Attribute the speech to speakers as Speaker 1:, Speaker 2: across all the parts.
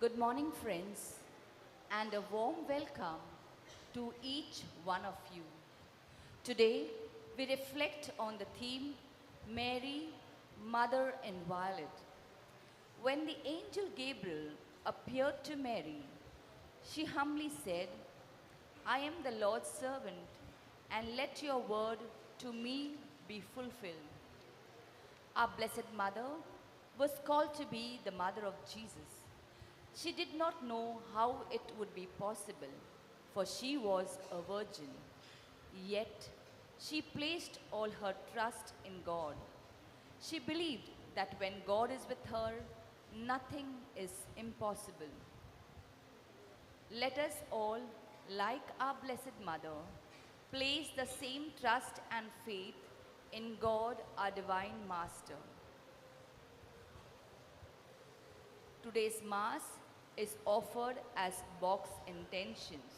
Speaker 1: Good morning, friends, and a warm welcome to each one of you. Today, we reflect on the theme Mary, Mother Inviolate. When the angel Gabriel appeared to Mary, she humbly said, I am the Lord's servant, and let your word to me be fulfilled. Our Blessed Mother was called to be the mother of Jesus. She did not know how it would be possible, for she was a virgin. Yet, she placed all her trust in God. She believed that when God is with her, nothing is impossible. Let us all, like our Blessed Mother, place the same trust and faith in God, our Divine Master. Today's Mass is offered as box intentions.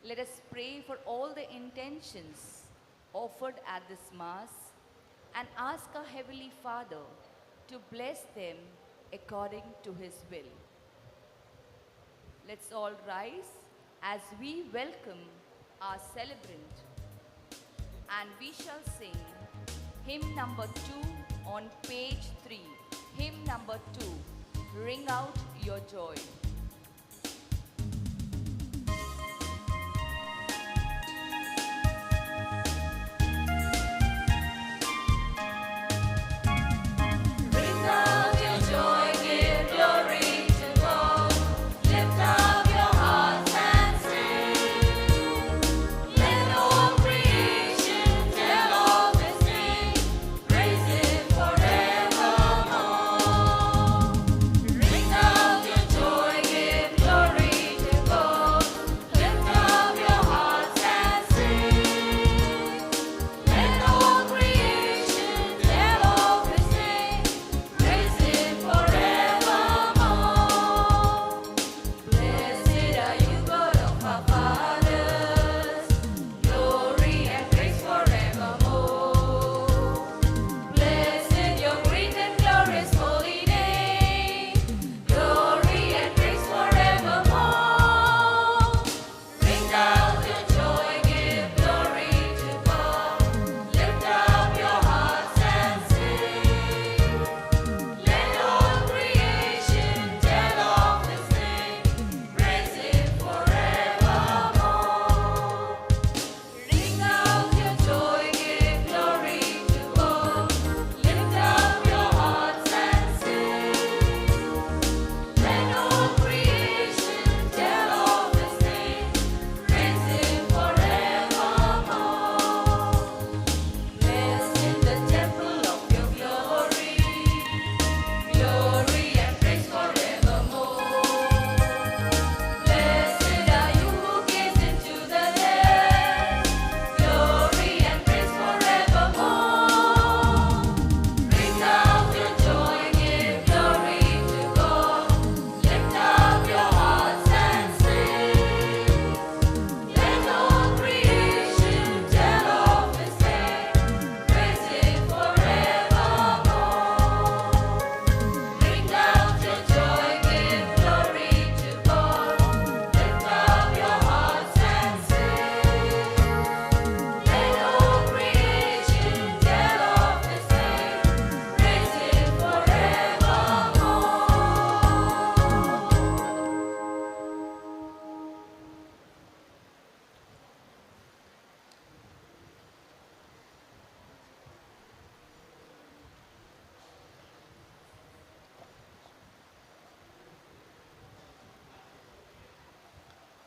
Speaker 1: Let us pray for all the intentions offered at this Mass and ask our Heavenly Father to bless them according to His will. Let's all rise as we welcome our celebrant, and we shall sing hymn number 2 on page 3. Hymn number 2. Ring out your joy.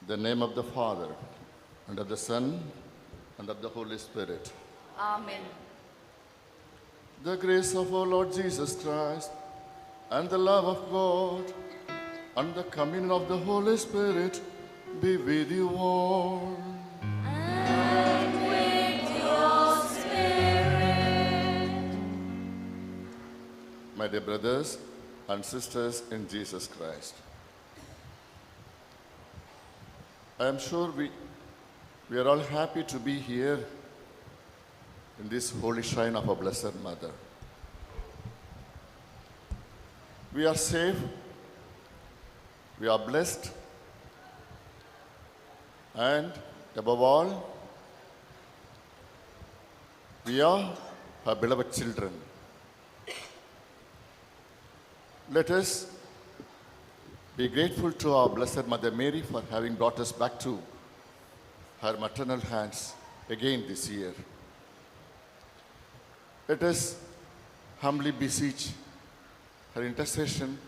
Speaker 2: In the name of the Father, and of the Son, and of the Holy Spirit.
Speaker 1: Amen.
Speaker 2: The grace of our Lord Jesus Christ, and the love of God, and the communion of the Holy Spirit be with you all.
Speaker 1: And with your spirit.
Speaker 2: My dear brothers and sisters in Jesus Christ, I am sure we are all happy to be here in this holy shrine of our Blessed Mother. We are safe We are blessed, and above all, we are her beloved children. Let us be grateful to our Blessed Mother Mary for having brought us back to her maternal hands again this year. Let us humbly beseech her intercession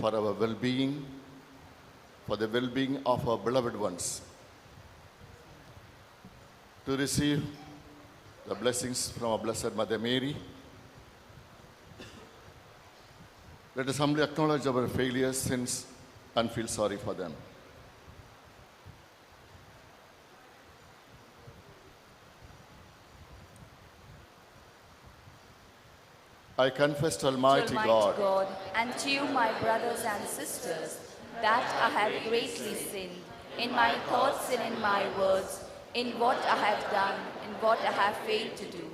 Speaker 2: for our well-being, for the well-being of our beloved ones, to receive the blessings from our Blessed Mother Mary. Let us humbly acknowledge our failures, sins, and feel sorry for them. I confess to Almighty God
Speaker 1: and to you, my brothers and sisters, that I have greatly sinned in my thoughts and in my words, in what I have done, in what I have failed to do,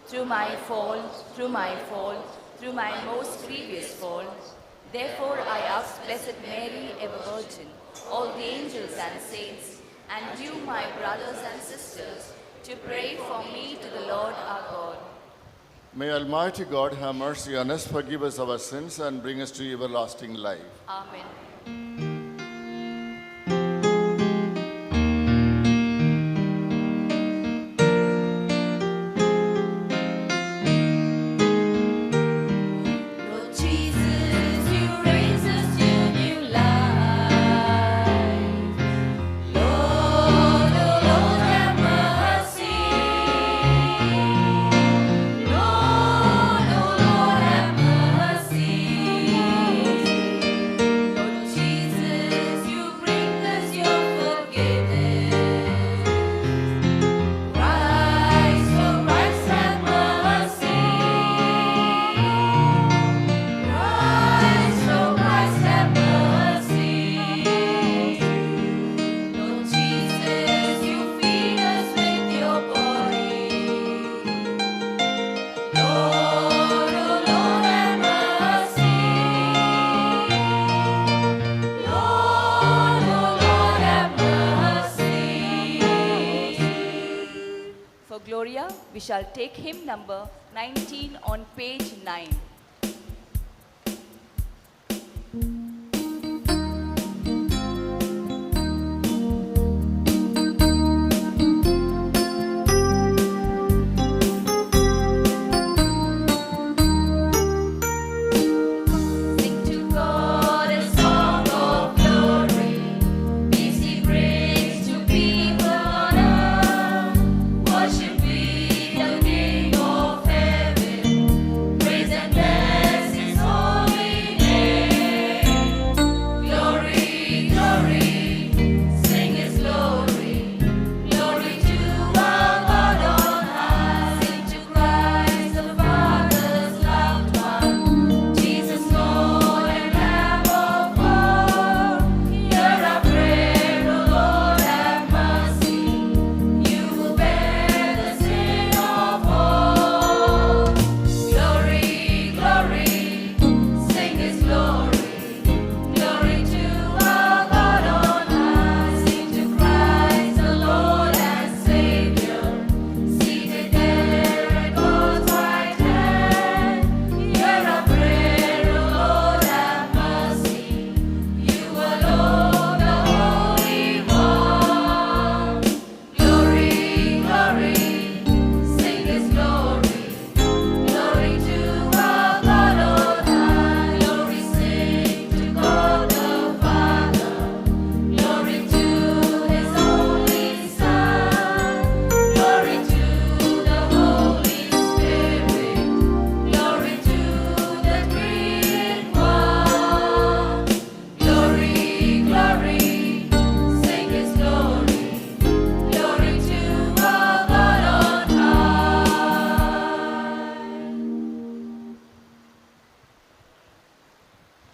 Speaker 1: through my fault, through my most grievous fault. Therefore I ask Blessed Mary, ever Virgin, all the angels and saints, and you, my brothers and sisters, to pray for me to the Lord our God.
Speaker 2: May Almighty God have mercy on us, forgive us our sins, and bring us to everlasting life.
Speaker 1: Amen. We shall take hymn number 19 on page 9.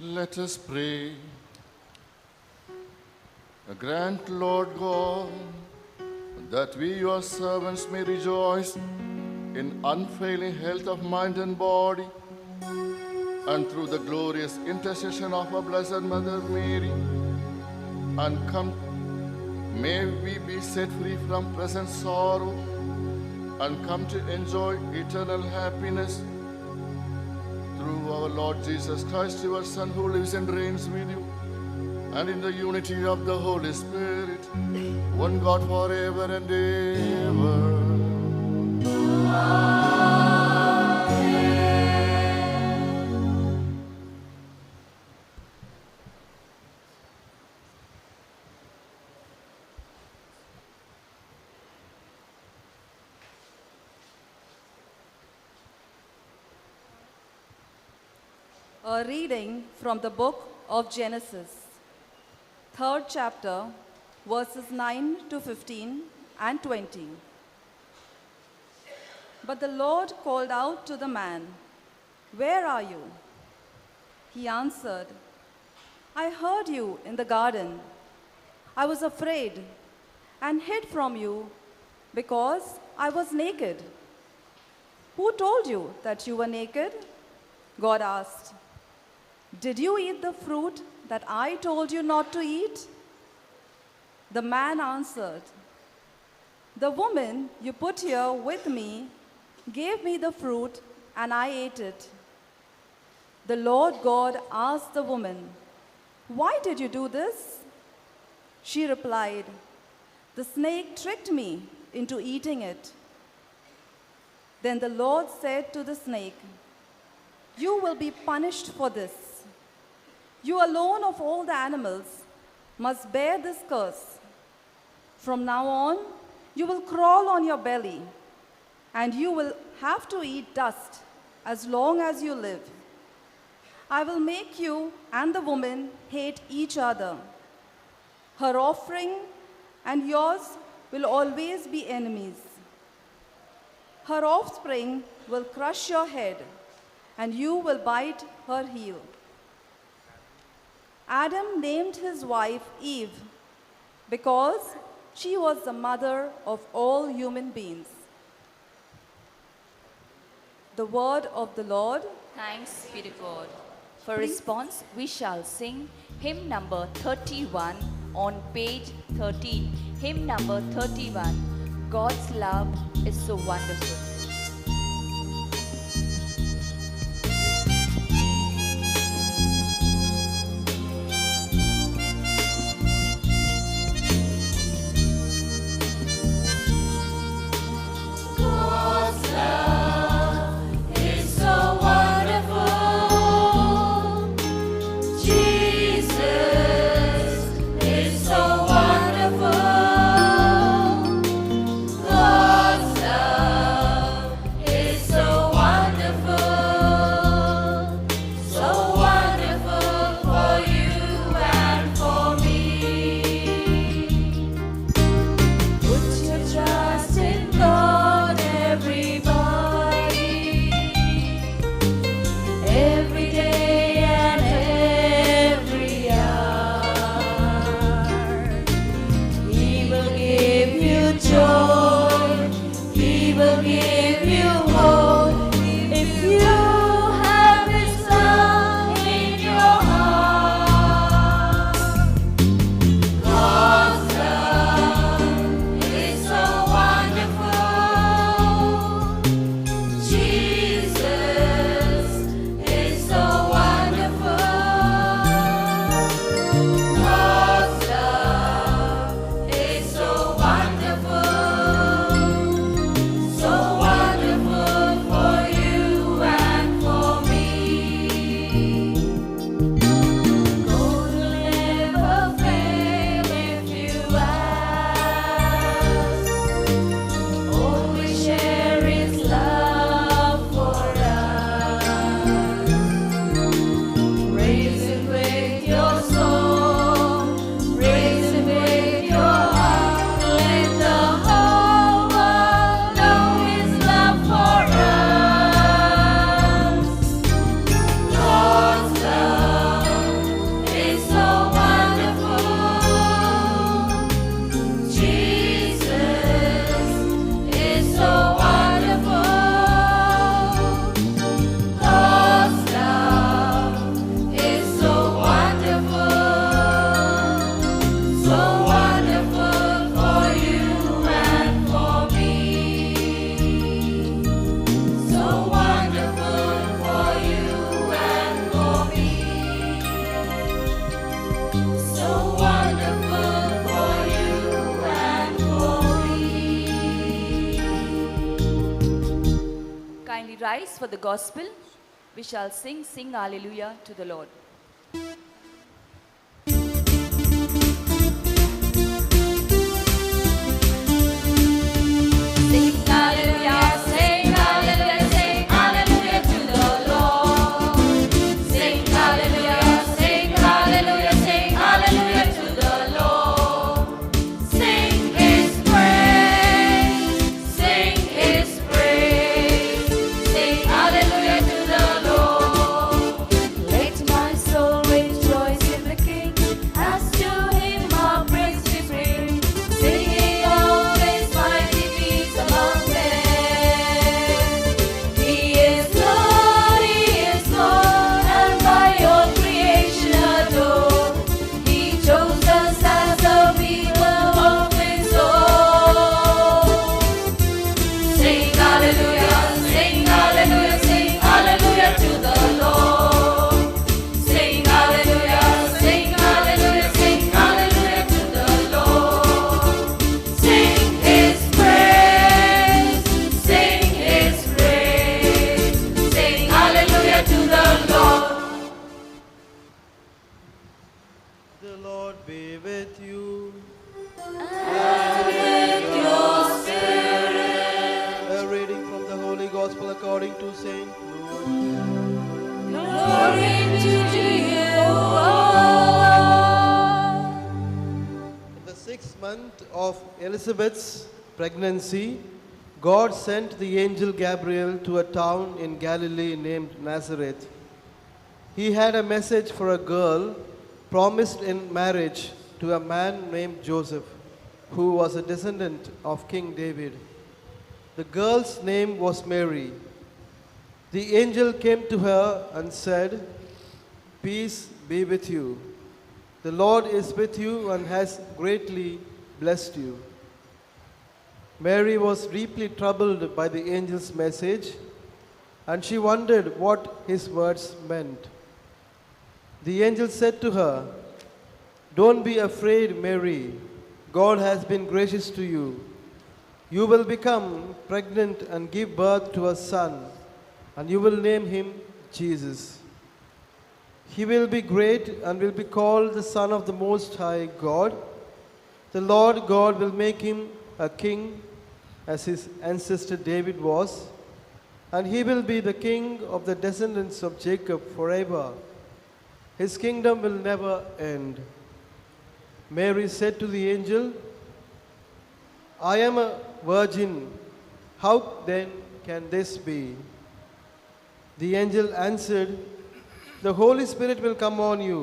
Speaker 2: Let us pray. Grant, Lord God, that we, your servants, may rejoice in unfailing health of mind and body and through the glorious intercession of our Blessed Mother Mary, and come, may we be set free from present sorrow and come to enjoy eternal happiness through our Lord Jesus Christ, your Son, who lives and reigns with you, and in the unity of the Holy Spirit, one God forever and ever.
Speaker 3: A reading from the book of Genesis, 3rd chapter, verses 9 to 15 and 20. But the Lord called out to the man, "Where are you?" He answered, "I heard you in the garden. I was afraid and hid from you because I was naked." "Who told you that you were naked?" God asked. "Did you eat the fruit that I told you not to eat?" The man answered, "The woman you put here with me gave me the fruit, and I ate it." The Lord God asked the woman, "Why did you do this?" She replied, "The snake tricked me into eating it." Then the Lord said to the snake, "You will be punished for this. You alone of all the animals must bear this curse. From now on, you will crawl on your belly, and you will have to eat dust as long as you live. I will make you and the woman hate each other. Her offspring and yours will always be enemies. Her offspring will crush your head, and you will bite her heel." Adam named his wife Eve because she was the mother of all human beings. The word of the Lord.
Speaker 1: Thanks be to God. For response, we shall sing hymn number 31 on page 13. Hymn number 31. God's love is so wonderful.
Speaker 4: God's love
Speaker 1: rise for the gospel. We shall sing Hallelujah to the Lord. Sing hallelujah, sing hallelujah, sing hallelujah to the Lord. Sing hallelujah, sing hallelujah, sing hallelujah to the Lord. Sing His praise, sing His praise, sing hallelujah to the Lord. Let my soul rejoice in the King, as to Him our praise we bring, singing always mighty deeds among men. He is Lord, and by all creation adored. He chose us as the people of His own. Sing hallelujah, sing hallelujah, sing hallelujah to the Lord. Sing hallelujah, sing hallelujah, sing hallelujah to the Lord. Sing His praise, sing His praise, sing hallelujah to the Lord.
Speaker 4: The Lord be with you.
Speaker 1: And with your spirit,
Speaker 4: A reading from the Holy Gospel according to Saint Luke.
Speaker 1: glory to you, O Lord.
Speaker 4: In the 6th month of Elizabeth's pregnancy, God sent the angel Gabriel to a town in Galilee named Nazareth. He had a message for a girl promised in marriage to a man named Joseph, who was a descendant of King David. The girl's name was Mary. The angel came to her and said, "Peace be with you. The Lord is with you and has greatly blessed you." Mary was deeply troubled by the angel's message, and she wondered what his words meant. The angel said to her, "Don't be afraid, Mary. God has been gracious to you. You will become pregnant and give birth to a son, and you will name him Jesus. He will be great and will be called the Son of the Most High God. The Lord God will make him a king, as his ancestor David was, and he will be the king of the descendants of Jacob forever. His kingdom will never end." Mary said to the angel, "I am a virgin. How then can this be?" The angel answered, "The Holy Spirit will come on you,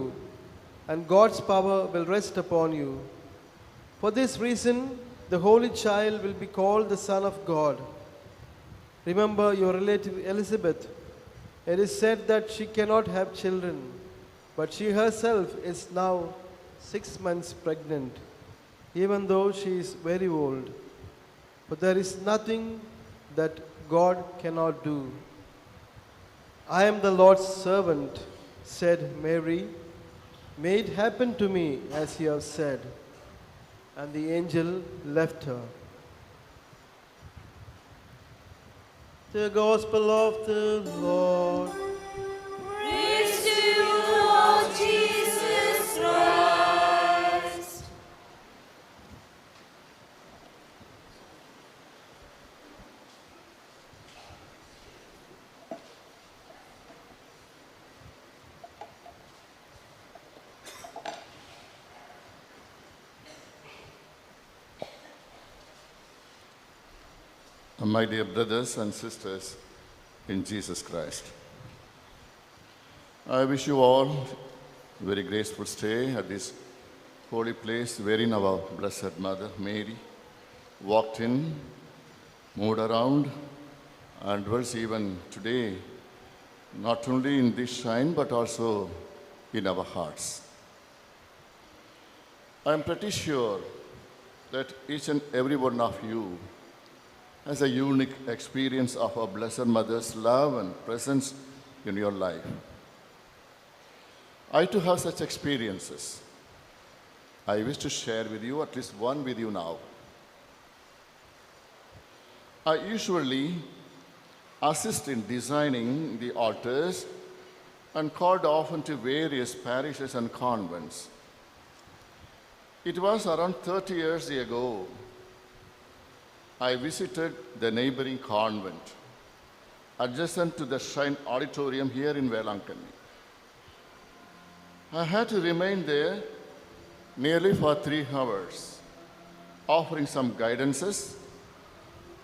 Speaker 4: and God's power will rest upon you. For this reason, the Holy Child will be called the Son of God. Remember your relative Elizabeth. It is said that she cannot have children, but she herself is now 6 months pregnant, even though she is very old. But there is nothing that God cannot do." "I am the Lord's servant," said Mary. "May it happen to me as you have said." And the angel left her. The Gospel of the Lord.
Speaker 1: Praise to you, Lord Jesus Christ.
Speaker 2: My dear brothers and sisters in Jesus Christ, I wish you all a very graceful stay at this holy place wherein our Blessed Mother Mary walked in, moved around, and dwells even today, not only in this shrine but also in our hearts. I am pretty sure that each and every one of you has a unique experience of our Blessed Mother's love and presence in your life. I too have such experiences. I wish to share with you at least one with you now. I usually assist in designing the altars, and called often to various parishes and convents. It was around 30 years ago I visited the neighboring convent adjacent to the Shrine Auditorium here in Vailankanni. I had to remain there nearly for 3 hours, offering some guidances,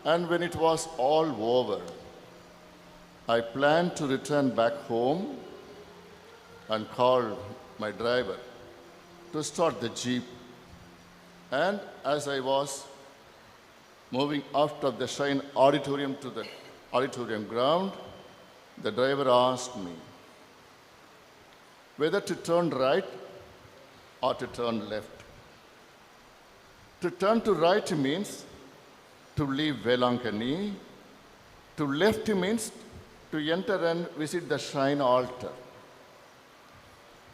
Speaker 2: and when it was all over, I planned to return back home and called my driver to start the jeep. And as I was moving out of the Shrine Auditorium to the auditorium ground, the driver asked me whether to turn right or to turn left. To turn to right means to leave Vailankanni. To left means to enter and visit the shrine altar.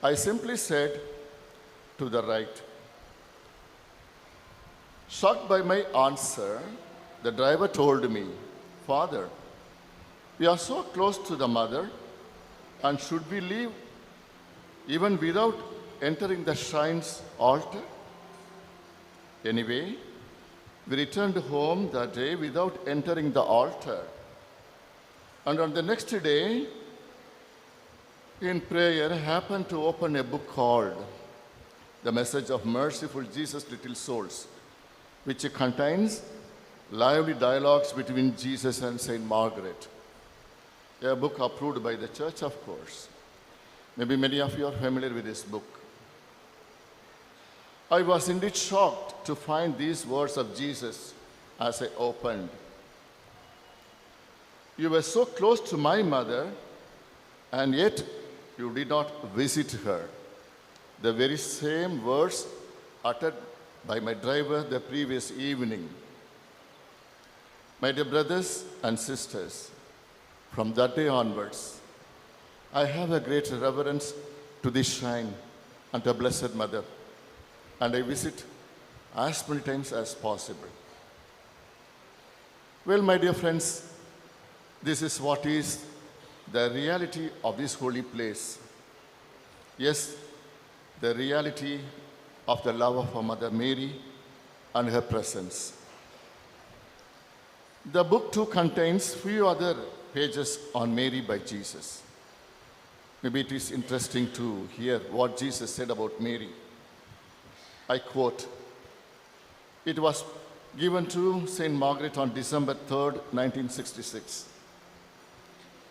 Speaker 2: I simply said, to the right. Shocked by my answer, the driver told me, "Father, we are so close to the mother, and should we leave even without entering the shrine's altar?" Anyway, we returned home that day without entering the altar. And on the next day, in prayer, I happened to open a book called The Message of Merciful Jesus' Little Souls, which contains lively dialogues between Jesus and Saint Margaret. A book approved by the church, of course. Maybe many of you are familiar with this book. I was indeed shocked to find these words of Jesus as I opened. "You were so close to my mother, and yet you did not visit her." The very same words uttered by my driver the previous evening. My dear brothers and sisters, from that day onwards, I have a great reverence to this shrine and the Blessed Mother, and I visit as many times as possible. Well, my dear friends, this is what is the reality of this holy place. Yes, the reality of the love of our Mother Mary and her presence. The book too contains few other pages on Mary by Jesus. Maybe it is interesting to hear what Jesus said about Mary. I quote, "It was given to Saint Margaret on December 3rd, 1966.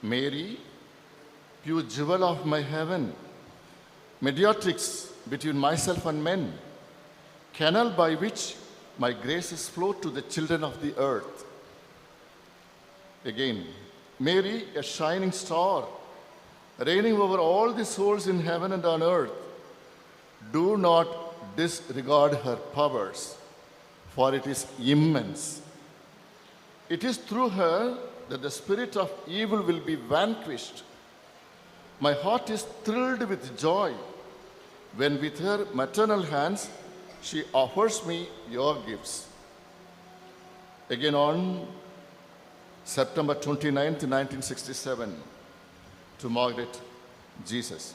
Speaker 2: Mary, pure jewel of my heaven, mediatrix between myself and men, canal by which my graces flow to the children of the earth." Again, Mary, a shining star, reigning over all the souls in heaven and on earth. Do not disregard her powers, for it is immense. It is through her that the spirit of evil will be vanquished. My heart is thrilled with joy when with her maternal hands she offers me your gifts. Again on September 29th, 1967, to Margaret, Jesus.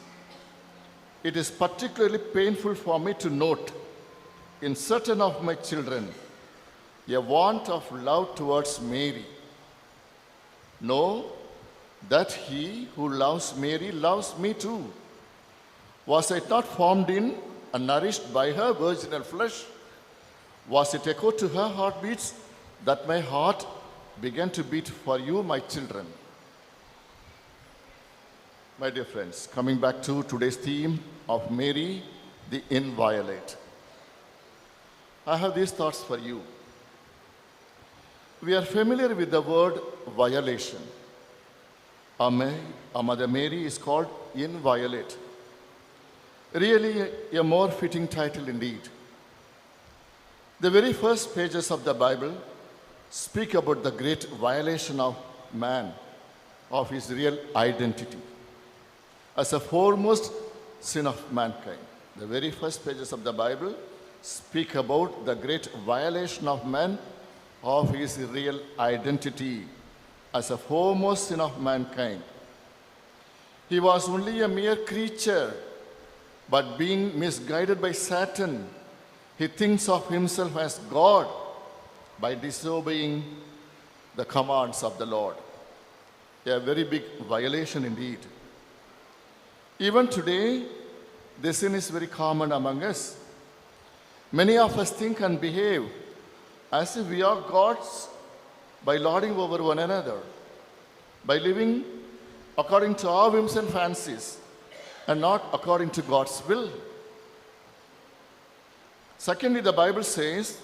Speaker 2: It is particularly painful for me to note in certain of my children a want of love towards Mary. Know that he who loves Mary loves me too. Was I not formed in and nourished by her virginal flesh? Was it echo to her heartbeats that my heart began to beat for you, my children? My dear friends, coming back to today's theme of Mary, the inviolate. I have these thoughts for you. We are familiar with the word violation. Our Mother Mary is called inviolate. Really a more fitting title indeed. The very first pages of the Bible speak about the great violation of man, of his real identity, as a foremost sin of mankind. The very first pages of the Bible speak about the great violation of man of his real identity, as a foremost sin of mankind. He was only a mere creature, but being misguided by Satan, he thinks of himself as God by disobeying the commands of the Lord. A very big violation indeed. Even today, this sin is very common among us. Many of us think and behave as if we are gods by lording over one another, by living according to our whims and fancies, and not according to God's will. Secondly, the Bible says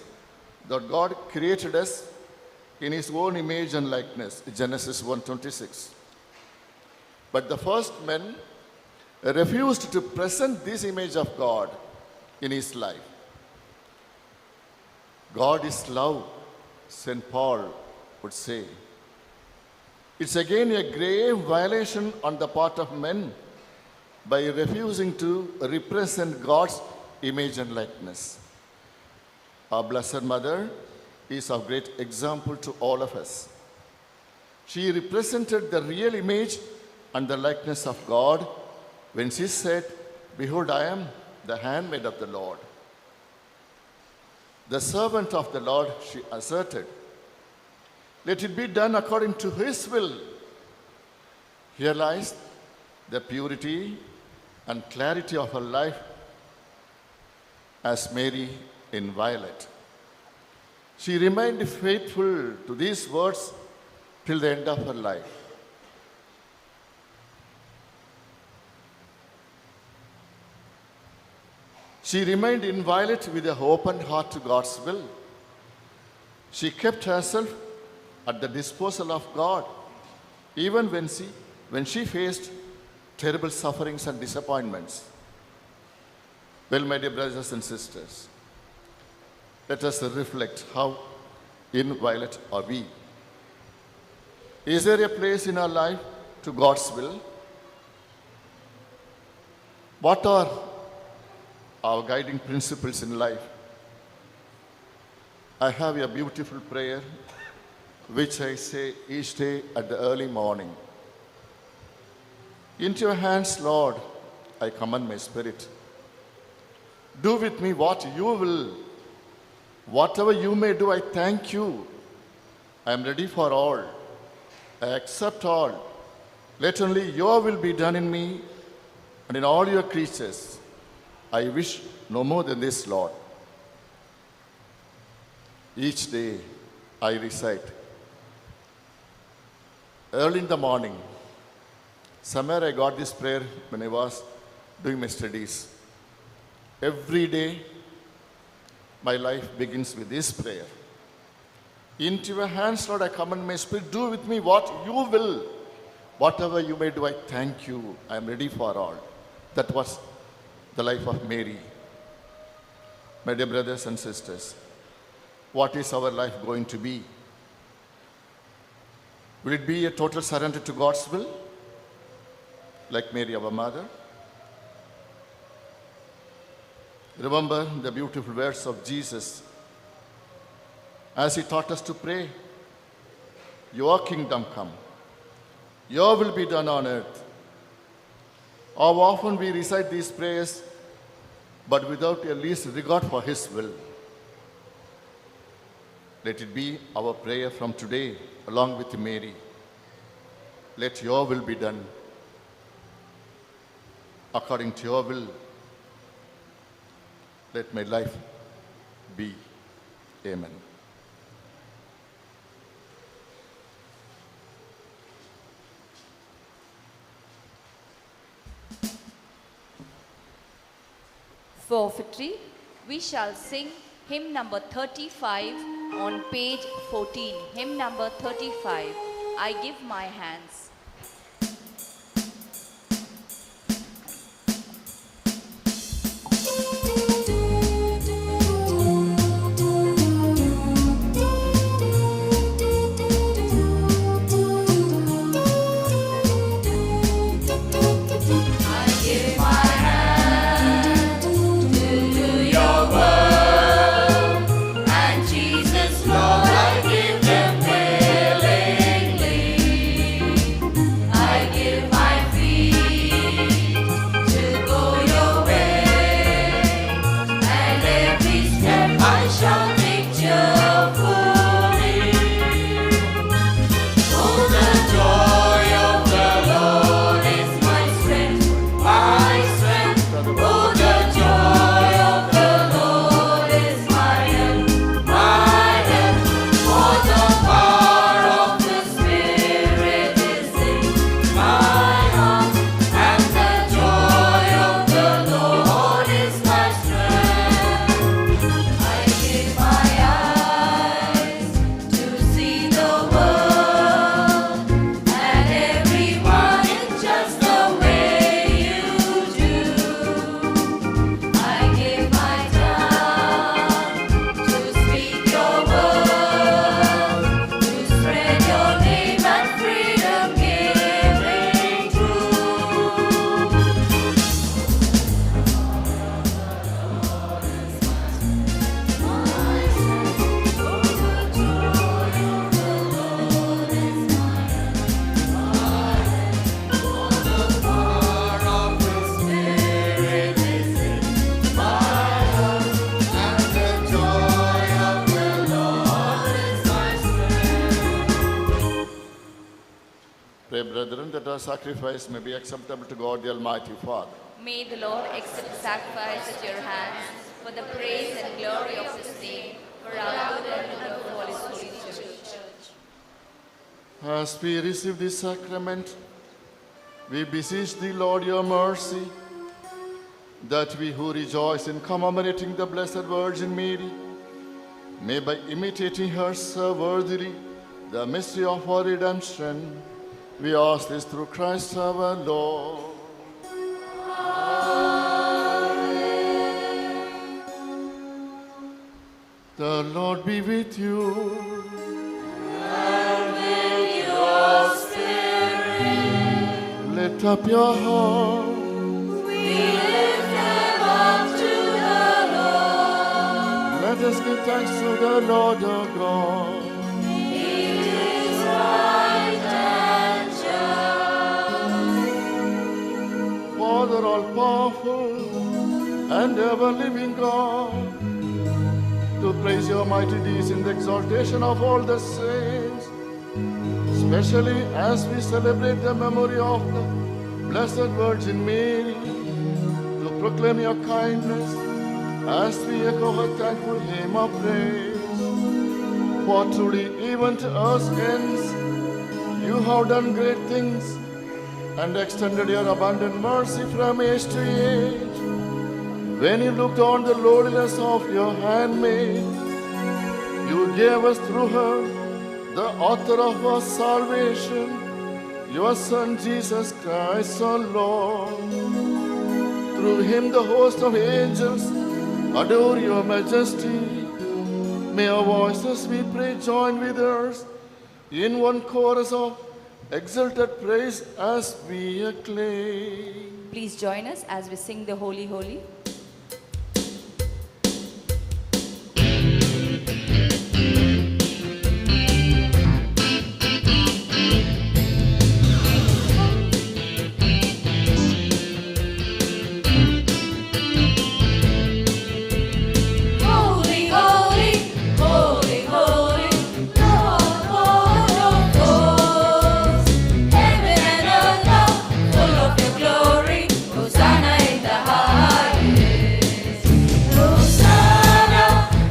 Speaker 2: that God created us in his own image and likeness, Genesis 1:26. But the first men refused to present this image of God in his life. God is love, St. Paul would say. It's again a grave violation on the part of men by refusing to represent God's image and likeness. Our Blessed Mother is of great example to all of us. She represented the real image and the likeness of God when she said, "Behold, I am the handmaid of the Lord." The servant of the Lord, she asserted. Let it be done according to his will. Here lies the purity and clarity of her life as Mary in violet. She remained faithful to these words till the end of her life. She remained inviolate with an open heart to God's will. She kept herself at the disposal of God, even when she faced terrible sufferings and disappointments. Well, my dear brothers and sisters, let us reflect how inviolate are we. Is there a place in our life to God's will? What are our guiding principles in life? I have a beautiful prayer which I say each day at the early morning. Into your hands, Lord, I commend my spirit. Do with me what you will. Whatever you may do, I thank you. I am ready for all. I accept all. Let only your will be done in me and in all your creatures. I wish no more than this, Lord. Each day I recite. Early in the morning, somewhere I got this prayer when I was doing my studies. Every day, my life begins with this prayer. Into your hands, Lord, I commend my spirit. Do with me what you will. Whatever you may do, I thank you. I am ready for all. That was the life of Mary. My dear brothers and sisters, what is our life going to be? Will it be a total surrender to God's will, like Mary, our mother? Remember the beautiful words of Jesus as he taught us to pray. Your kingdom come. Your will be done on earth. How often we recite these prayers, but without a least regard for his will. Let it be our prayer from today, along with Mary. Let your will be done according to your will. Let my life be. Amen.
Speaker 1: For victory, we shall sing hymn number 35 on page 14. Hymn number 35, I give my hands.
Speaker 5: Lord, I give them willingly.
Speaker 2: Pray, brethren, that our sacrifice may be acceptable to God, the Almighty Father.
Speaker 1: May the Lord accept the sacrifice at your hands for the praise and glory of his name, for our good and the Holy Church.
Speaker 2: As we receive this sacrament, we beseech thee, Lord, your mercy, that we who rejoice in commemorating the Blessed Virgin Mary may, by imitating her so worthily, the mystery of our redemption, we ask this through Christ our Lord. The Lord be with you.
Speaker 5: And with your spirit.
Speaker 2: Lift up your heart.
Speaker 5: We lift them up to the Lord.
Speaker 2: Let us give thanks to the Lord our God.
Speaker 5: It is right and just.
Speaker 2: Father all-powerful and ever-living God, to praise your mighty deeds in the exaltation of all the saints, especially as we celebrate the memory of the Blessed Virgin Mary, to proclaim your kindness as we echo her thankful hymn of praise. For truly, even to us ends, you have done great things and extended your abundant mercy from age to age. When you looked on the lowliness of your handmaid, you gave us through her, the author of our salvation, your Son Jesus Christ our Lord. Through him the host of angels adore your majesty. May our voices, we pray, join with ours in one chorus of exalted praise as we acclaim.
Speaker 1: Please join us as we sing the Holy, Holy.
Speaker 5: Holy, holy, holy, holy, Lord God of hosts. Heaven and earth are full of your glory. Hosanna in the highest. Hosanna,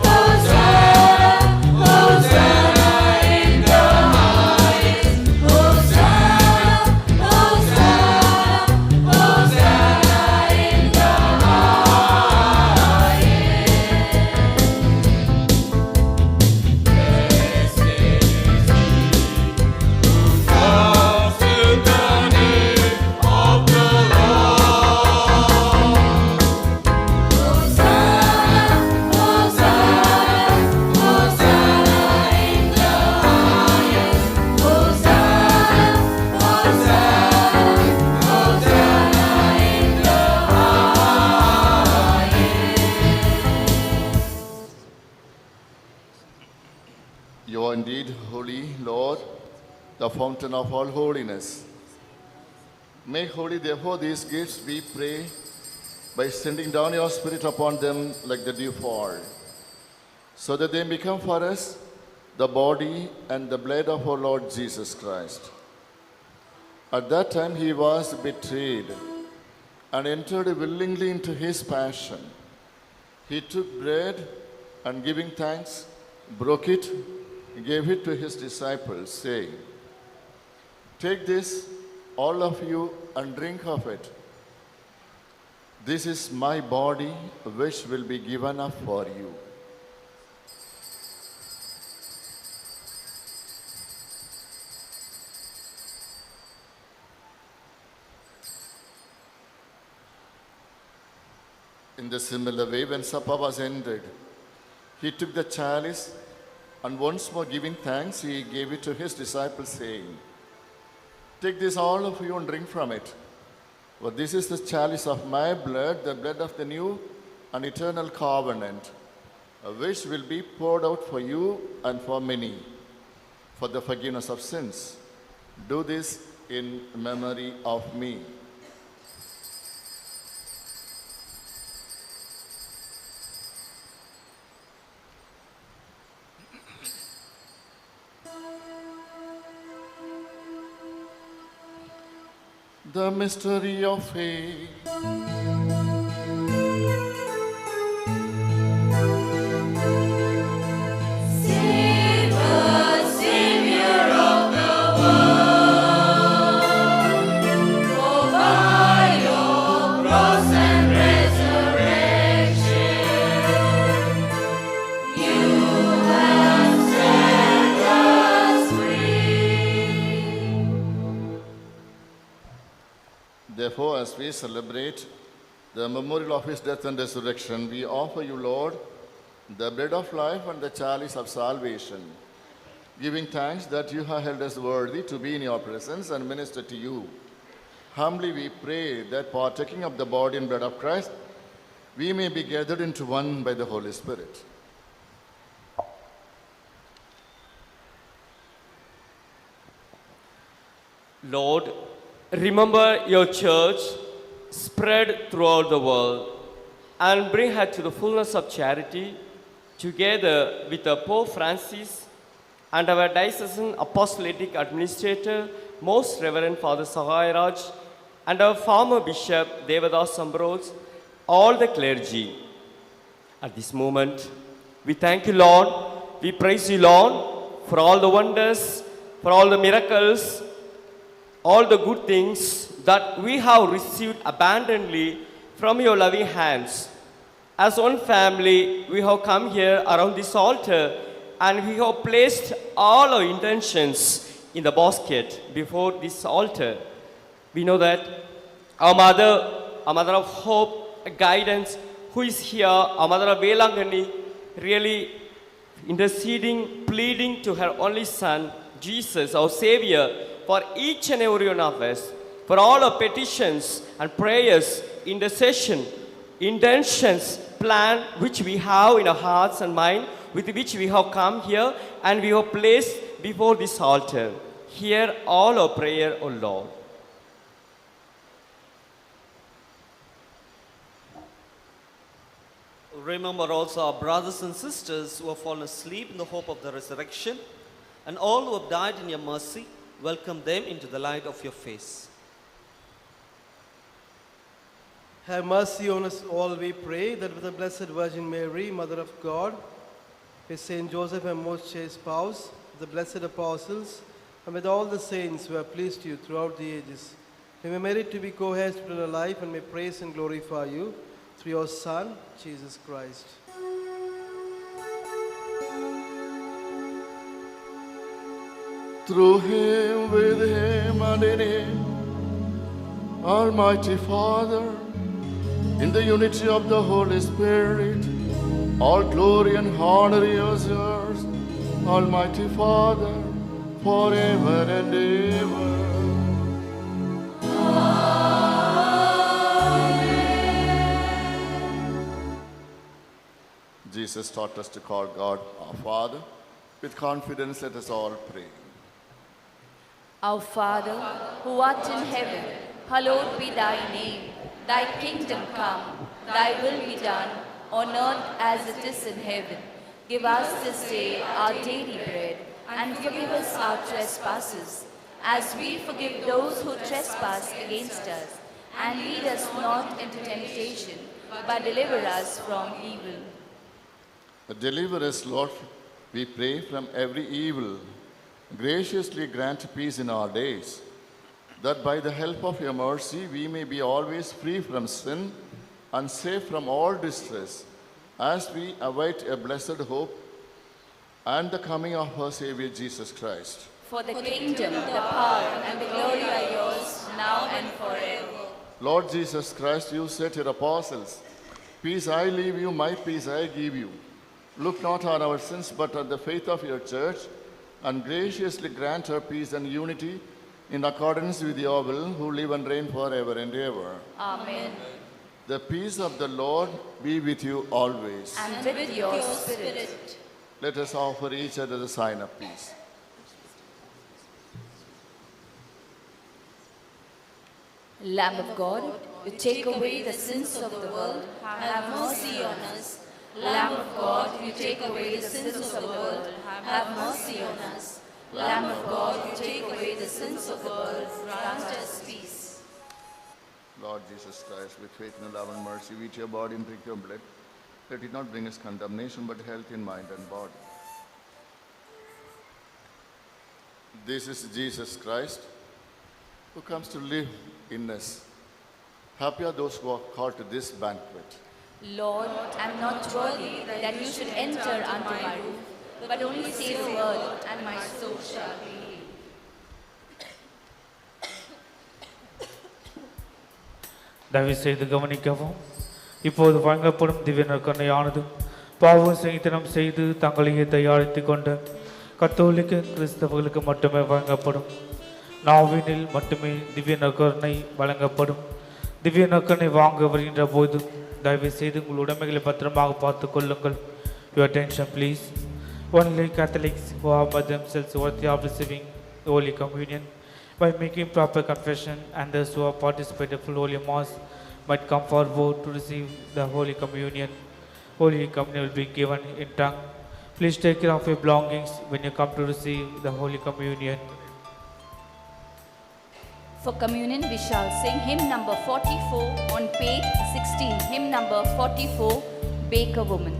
Speaker 5: Hosanna, Hosanna in the highest. Hosanna, Hosanna, Hosanna in the
Speaker 2: You are indeed holy, Lord, the fountain of all holiness. Make holy, therefore, these gifts, we pray, by sending down your Spirit upon them like the dew fall, so that they become for us the body and the blood of our Lord Jesus Christ. At that time he was betrayed and entered willingly into his passion. He took bread and, giving thanks, broke it, gave it to his disciples, saying, "Take this, all of you, and drink of it. This is my body, which will be given up for you." In the similar way, when supper was ended, he took the chalice, and once more giving thanks, he gave it to his disciples, saying, "Take this, all of you, and drink from it. For this is the chalice of my blood, the blood of the new and eternal covenant, which will be poured out for you and for many, for the forgiveness of sins. Do this in memory of me." The mystery of faith.
Speaker 5: Save us, Savior of the world, for by your cross and resurrection, you have set us free.
Speaker 2: Therefore, as we celebrate the memorial of his death and resurrection, we offer you, Lord, the bread of life and the chalice of salvation, giving thanks that you have held us worthy to be in your presence and minister to you. Humbly we pray that partaking of the body and blood of Christ, we may be gathered into one by the Holy Spirit.
Speaker 6: Lord, remember your church spread throughout the world and bring her to the fullness of charity, together with the Pope Francis and our diocesan apostolic administrator, Most Reverend Father Sahayaraj, and our former Bishop Devadas Ambrose, all the clergy. At this moment, we thank you, Lord. We praise you, Lord, for all the wonders, for all the miracles, all the good things that we have received abundantly from your loving hands. As one family, we have come here around this altar and we have placed all our intentions in the basket before this altar. We know that our mother of hope, guidance, who is here, our mother of Vailankanni, really interceding, pleading to her only son, Jesus, our Savior, for each and every one of us, for all our petitions and prayers, intercession, intentions, plan which we have in our hearts and mind, with which we have come here and we have placed before this altar. Hear all our prayer, O Lord.
Speaker 7: Remember also our brothers and sisters who have fallen asleep in the hope of the resurrection, and all who have died in your mercy. Welcome them into the light of your face.
Speaker 4: Have mercy on us all, we pray, that with the Blessed Virgin Mary, Mother of God, with Saint Joseph and most chaste spouse, with the blessed apostles, and with all the saints who have pleased you throughout the ages, we may merit to be co-heirs to eternal life and may praise and glorify you through your Son, Jesus Christ.
Speaker 2: Through him, with him, and in him, Almighty Father, in the unity of the Holy Spirit, all glory and honor is yours, Almighty Father, forever and ever. Jesus taught us to call God our Father. With confidence, let us all pray.
Speaker 1: Our Father, who art in heaven, hallowed be thy name. Thy kingdom come, thy will be done, on earth as it is in heaven. Give us this day our daily bread, and forgive us our trespasses, as we forgive those who trespass against us. And lead us not into temptation, but deliver us from evil.
Speaker 2: Deliver us, Lord, we pray, from every evil. Graciously grant peace in our days, that by the help of your mercy we may be always free from sin and safe from all distress, as we await a blessed hope and the coming of our Savior Jesus Christ.
Speaker 1: For the kingdom, the power, and the glory are yours, now and forever.
Speaker 2: Lord Jesus Christ, you said to your apostles, "Peace I leave you, my peace I give you. Look not on our sins, but on the faith of your church, and graciously grant her peace and unity in accordance with your will, who live and reign forever and ever."
Speaker 1: Amen.
Speaker 2: The peace of the Lord be with you always.
Speaker 1: And with your spirit.
Speaker 2: Let us offer each other the sign of peace.
Speaker 1: Lamb of God, you take away the sins of the world, have mercy on us. Lamb of God, you take away the sins of the world, have mercy on us. Lamb of God, you take away the sins of the world, grant us peace.
Speaker 2: Lord Jesus Christ, with faith and love and mercy, we eat your body and drink your blood. Let it not bring us condemnation, but health in mind and body. This is Jesus Christ, who comes to live in us. Happy are those who are called to this banquet.
Speaker 1: Lord, I am not worthy that you should enter under my roof, but only say the word, and my soul shall be healed.
Speaker 8: தயவு செய்து கவனிக்கவும். இப்போது வழங்கப்படும் திவ்ய நற்கருணையானது பாவம் செய்தனம் செய்து தங்களையே தயாரித்து கொண்ட கத்தோலிக்க கிறிஸ்தவர்களுக்கு மட்டுமே வழங்கப்படும். நாவினில் மட்டுமே திவ்ய நற்கருணை வழங்கப்படும். திவ்ய நற்கருணை வாங்க வருகின்ற போது தயவு செய்து உங்கள் உடைமைகளை பத்திரமாக பார்த்து கொள்ளுங்கள். Your attention please. Only Catholics who are by themselves worthy of receiving the Holy Communion by making proper confession, and those who have participated in full Holy Mass might come forward to receive the Holy Communion. Holy Communion will be given in tongue. Please take care of your belongings when you come to receive the Holy Communion.
Speaker 1: For communion, we shall sing hymn number 44 on page 16. Hymn number 44, Baker Woman.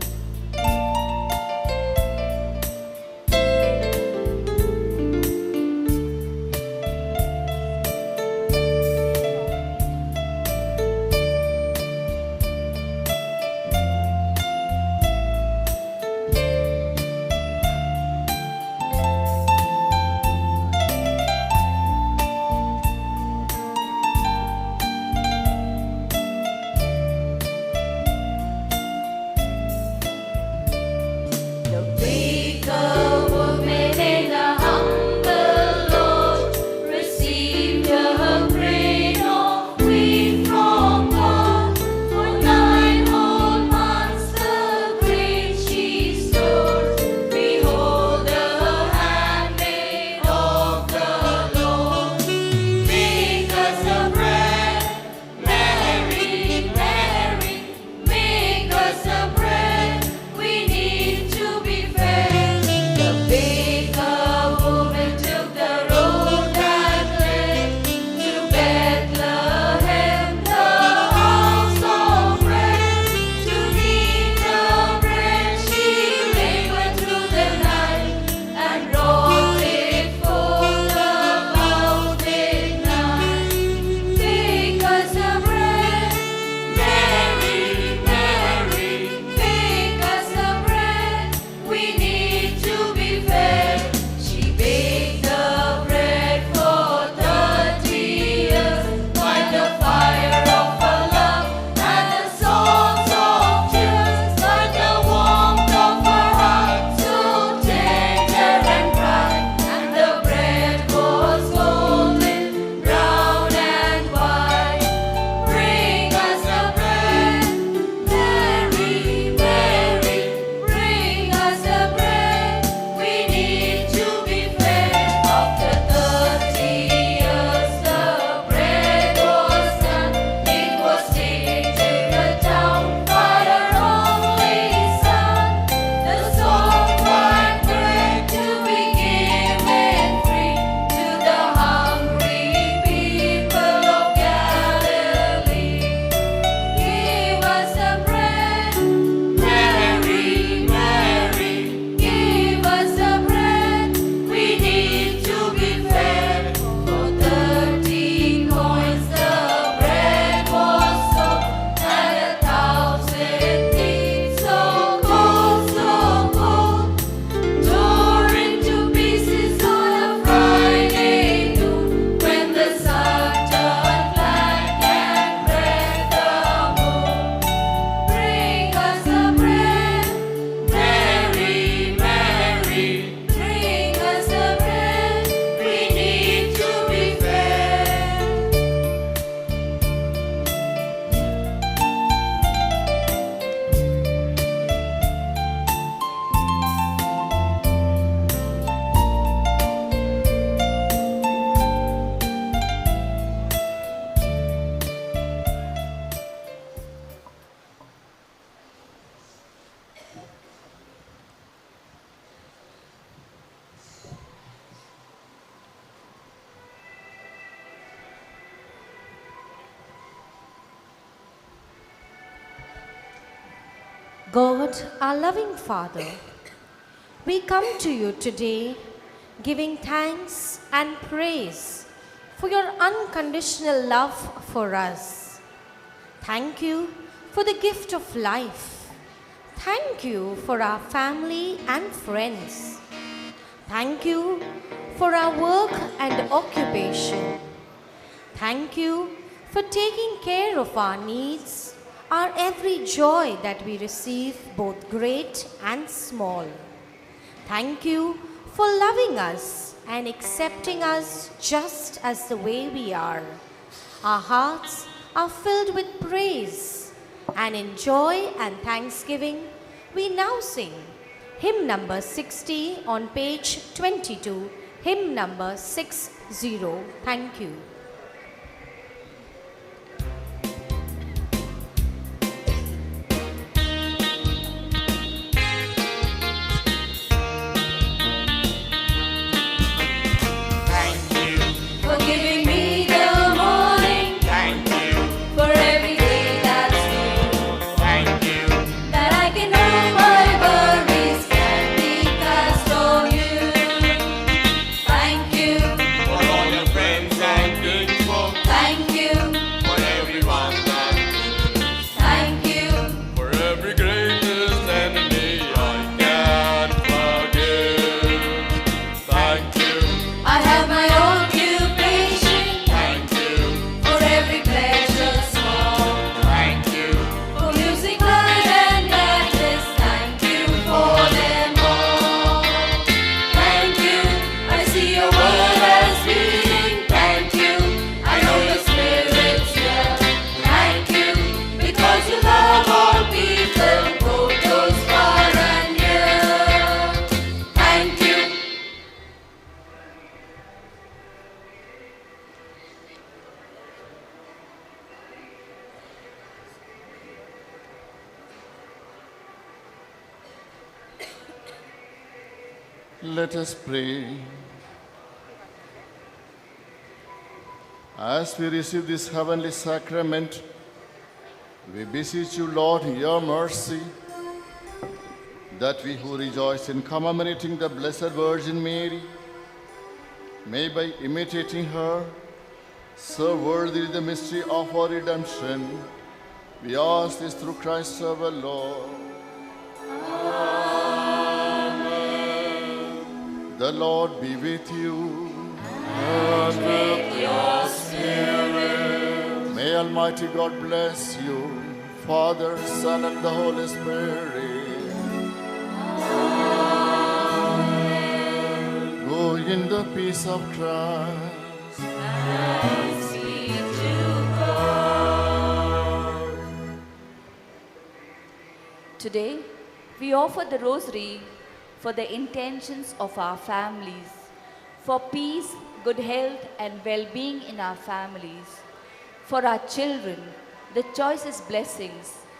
Speaker 9: God, our loving Father, we come to you today giving thanks and praise for your unconditional love for us. Thank you for the gift of life. Thank you for our family and friends. Thank you for our work and occupation. Thank you for taking care of our needs, our every joy that we receive, both great and small. Thank you for loving us and accepting us just as the way we are. Our hearts are filled with praise, and in joy and thanksgiving, we now sing hymn number 60 on page 22, hymn number 60. Thank you.
Speaker 5: Giving me the morning. Thank you for every day that's new. Thank you that I can know my worries can be cast on you. Thank you for all your friends and good folk. Thank you for everyone that keeps. Thank you for every greatest enemy I can't forgive. Thank you. I have my own.
Speaker 2: Let us pray. As we receive this heavenly sacrament, we beseech you, Lord, in your mercy, that we who rejoice in commemorating the Blessed Virgin Mary may, by imitating her, serve worthily the mystery of our redemption. We ask this through Christ our Lord. The Lord be with you. And with your spirit. May Almighty God bless you, Father, Son, and the Holy Spirit. Amen. Go in the peace of Christ.
Speaker 5: Thanks be to God.
Speaker 1: Today, we offer the rosary for the intentions of our families, for peace, good health, and well-being in our families, for our children, the choicest blessings,